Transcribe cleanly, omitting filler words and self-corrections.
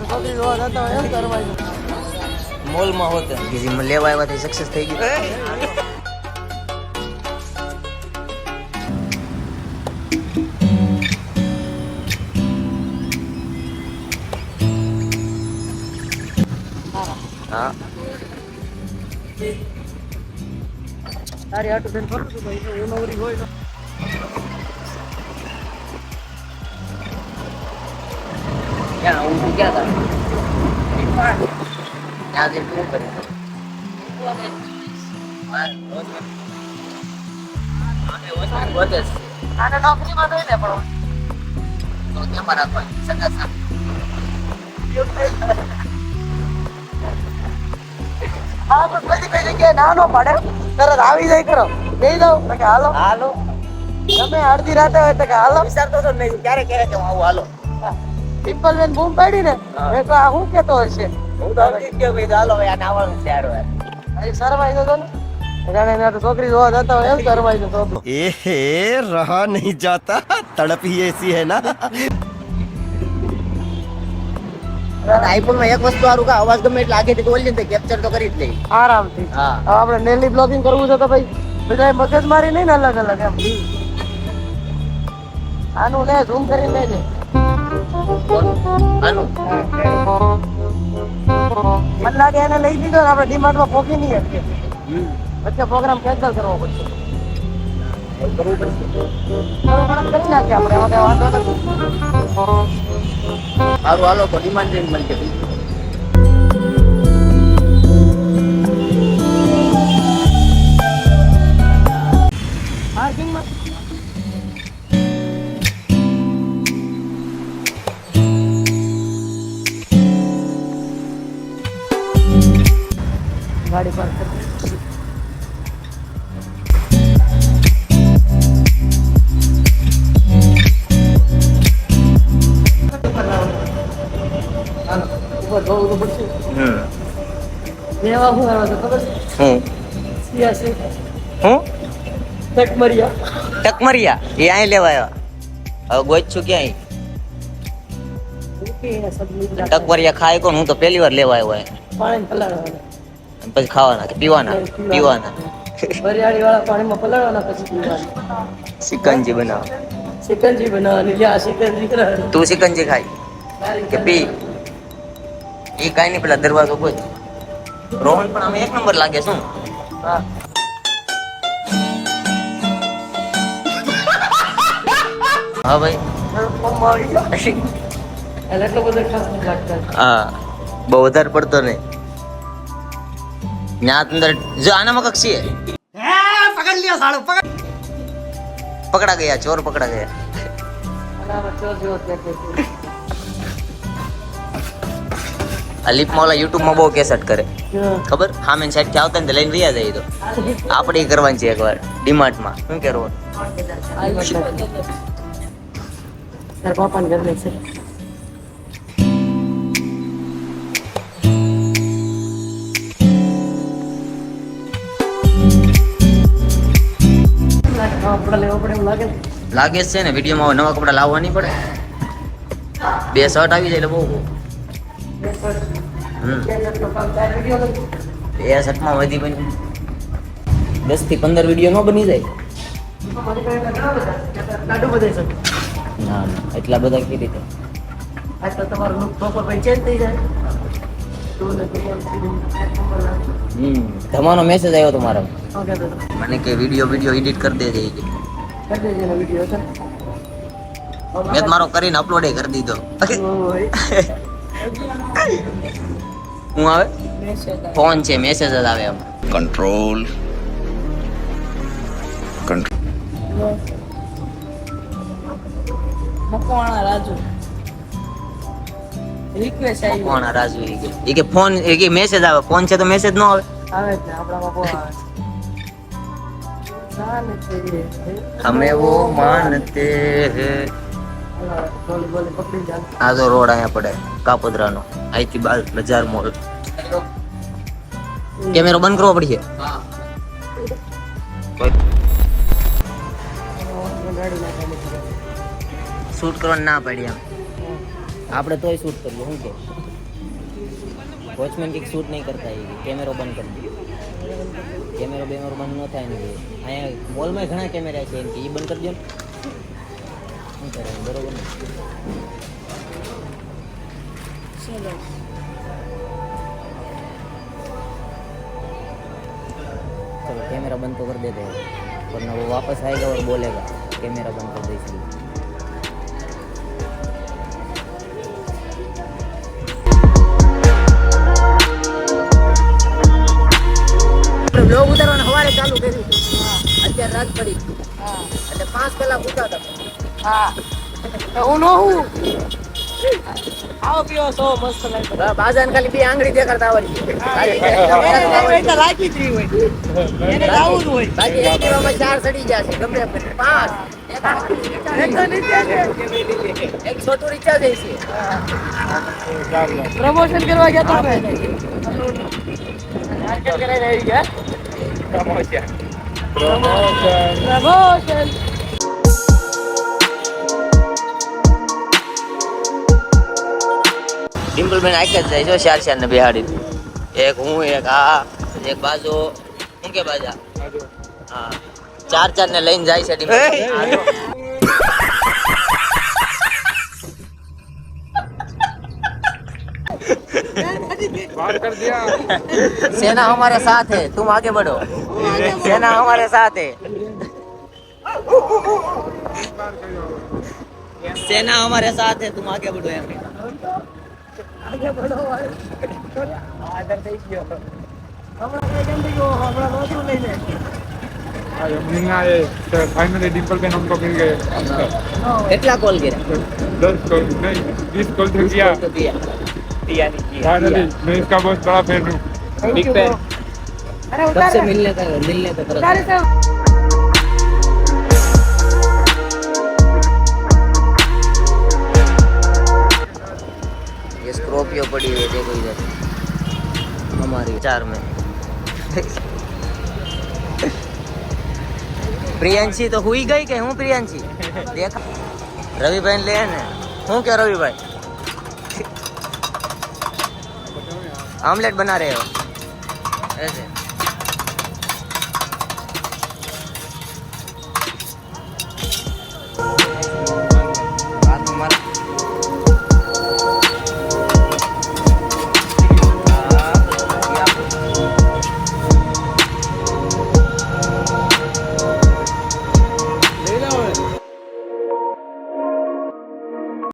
છોકરી જોવા જતા હોય એમ કરવાનું. મોલમાં હોતે બીજી લેવા આવ્યા સક્સેસ થઈ ગયું. હા તારી હાટુ થઈને ફરું છું ભાઈ, એ નવરી હોય તો ક્યાં ઊંઘું ક્યાં હતા ત્યાંથી શું કરે આને નોકરીમાં દઈ ને પણ તો કેમ રાખવાની સગા સાહેબ હા તો બધી કઈ જગ્યાએ ના નો પડે, તરત આવી જાય કરો દઈ દઉં તો કે હાલો હાલો તમે અડધી રાતે હોય તો કે હાલો. વિચારતો હતો મેં ક્યારે કહે કે હું આવું હાલો સિમ્પલ બેન બૂમ પાડી ને મેં તો આ શું કેતો હશે. હું તો સમજી જ ગયો ભાઈ હાલો ભાઈ આ નાવાનું છે યાર અહીં સરવાઈ જતો ને જાણે એના તો છોકરી જોવા જતા હોય એમ સરવાઈ જતો. एहे रहा नहीं जाता तड़प ही ऐसी है ना. આઈફોન માં એક વસ્તુ સારું કે અવાજ ગમે એટલે આગેથી બોલી ને કેપ્ચર તો કરી જ લે આરામથી. હા હવે આપણે ડેલી બ્લોગિંગ કરવું છે તો ભાઈ બધા મગજ મારી નહીં ને અલગ અલગ એમ. આનું લે ઝૂમ કરીને લેજે. આનું મને લાગે એને લઈ દીધો ને આપણે ડીમાર્ટમાં પહોંચી નહીં શકીએ. વચ્ચે પ્રોગ્રામ કેન્સલ કરવો પડશે. થોડું ઘણું કરી નાખીએ આપણે, એમાં કઈ વાંધો નથી. સારું હાલો તો ડિમાન્ડ જઈને મળશે પાર્કિંગમાં ગાડી પાર્ક કરી. ઉપર જોવું તો પડશે. લેવા શું આવ્યો છે ખબર છે? સિયાસી હું તકમરિયા. ટકમરિયા એ અહીં લેવા આવ્યા હવે ગોચ છું ક્યાંય ટકમરિયા ખાય કોણ હું તો પહેલી વાર લેવા આવ્યો પાણી પલાળવાના, પછી ખાવાના કે પીવાના પીવાના વરિયાળી વાળા પાણીમાં પલાળવાના પછી પીવાના. સિકંજી બનાવ સિકંજી બનાવવાની. લ્યા સિકંજી કરે. તું સિકંજી ખાય કે પી એ કાઈ નહીં પેલા દરવાજો કોઈ રોહન પણ અમે એક નંબર લાગે શું હા હા ભાઈ એટલે એટલો બધો ખાસ નથી લાગતા. હા બહુ વધારે પડતો નહીં ત્યાં અંદર જો આનામાં કક્ષ છે પકડ લ્યો સાળો પકડ. પકડા ગયા ચોર પકડા ગયા બરાબર ચોર જેવો જ દેખાય છે. આ લીપમાં ઓલા યુટ્યુબમાં બહુ કેસેટ કરે હા. ખબર સામે સાઈડ થી આવતા ને તો લઈને વયા જાય તો આપણે ઈ કરવાની છે એકવાર ડીમાર્ટમાં શું કરવું તાર પાપાને ઘર છે. કપડા લેવા પડે એમ લાગે ને. લાગે જ છે ને વિડીયોમાં નવા કપડા લાવવા નહીં પડે બે શર્ટ આવી જાય એટલે બહુ બે શર્ટમાં વધી બની 10 થી 15 વિડીયો ન બની જાય લાડુ બધે છે. ના ના એટલા બધા કેવી રીતે આ તો તમારું લુક પ્રોપર ભાઈ ચેન્જ થઈ જાય. ધમાનો મેસેજ આવ્યો તો મારા ઓકે તો મને કે વિડીયો એડિટ કરી દેજે ઈ કે. કરી દેજે એનો વિડીયો છે. મેં તો મારો કરીને અપલોડ કરી દીધો હું આવે ફોન છે મેસેજ જ આવે એમ कंट्रोल મકવાણા રાજુ રિક્વેસ્ટ આવી કોણ આ રાજુ ઈ કે ફોન એ કે મેસેજ આવે ફોન છે તો મેસેજ ન આવે આવે જ ને આપણામાં બહુ આવે છે. હમે વો માનતે હે બોલી બોલી પકડી જાય. આ તો રોડ અહીંયા પડે કાપોદરાનો અહીંથી બજાર મોલ કેમેરો બંધ કરવો પડશે ગાડી નાખવાની. શૂટ કરવાની ના પડી એમ આપણે તોય શૂટ કરીએ શું કે वॉचमैन की शूट नहीं करता है कैमरो बंद कर दो कैमरो बेमरो बंद न થાય ને અહીંયા મોલમાં ઘણા કેમેરા છે એમ કે ઈ બંધ કરી દો શું કરે બરોબર ને चलो चलो कैमरा बंद तो कर देते हैं वरना वो वापस आएगा और बोलेगा कैमरा बंद कर दो इसलिए બ્લોગ ઉતારવાનું સવારે ચાલુ કર્યું અત્યારે રાત પડી એટલે 5 કલાક ઉતારતા હા તો હું નો હું આવો પીવો સો મસ્ત લાગે બાજાન ખાલી બે આંગળી દેખાડતા આવડી એને લાગી જ હોય એને લાવું જ હોય બાકી એક દિવસમાં 4 સડી જશે ગમે એમ 5 એક છોટું રિચાર્જ છે પ્રમોશન કરવા ગયા તો માર્કેટ કરાઈ રહી ગયા પ્રમોશન ડિમ્પલબેન આઈ જ જાય જો ચાર ને બેહાડી એક હું એક આ એક બાજુ હું કે બાજા હા ચાર ને લઈને જાય છે ડિમ્પલ बात कर दिया सेना हमारे साथ है तुम आगे बढ़ो सेना हमारे साथ है सेना हमारे साथ है तुम आगे बढ़ो एम આગે બડો આદર થઈ ગયો હમણાં કઈ કેમ થઈ ગયો હમણાં નોતું લઈને मिलना है तो फाइनली डिम्पल पे हमको मिल गए કેટલા કોલ કર્યા 10 कॉल नहीं 20 कॉल तो किया તો દિયા फाइनली मैं इसका बहुत बड़ा फैन हूँ बिग फैन અરે कब ઉતાર से मिलने का तरह ઉતારે છે ये स्कॉर्पियो पड़ी हुई है देखो इधर हमारी 4 में प्रियांशी तो हुई गई के हूँ प्रियांशी देखा रवि भाई ले ने हूँ क्या रवि भाई ऑमलेट बना रहे हो ऐसे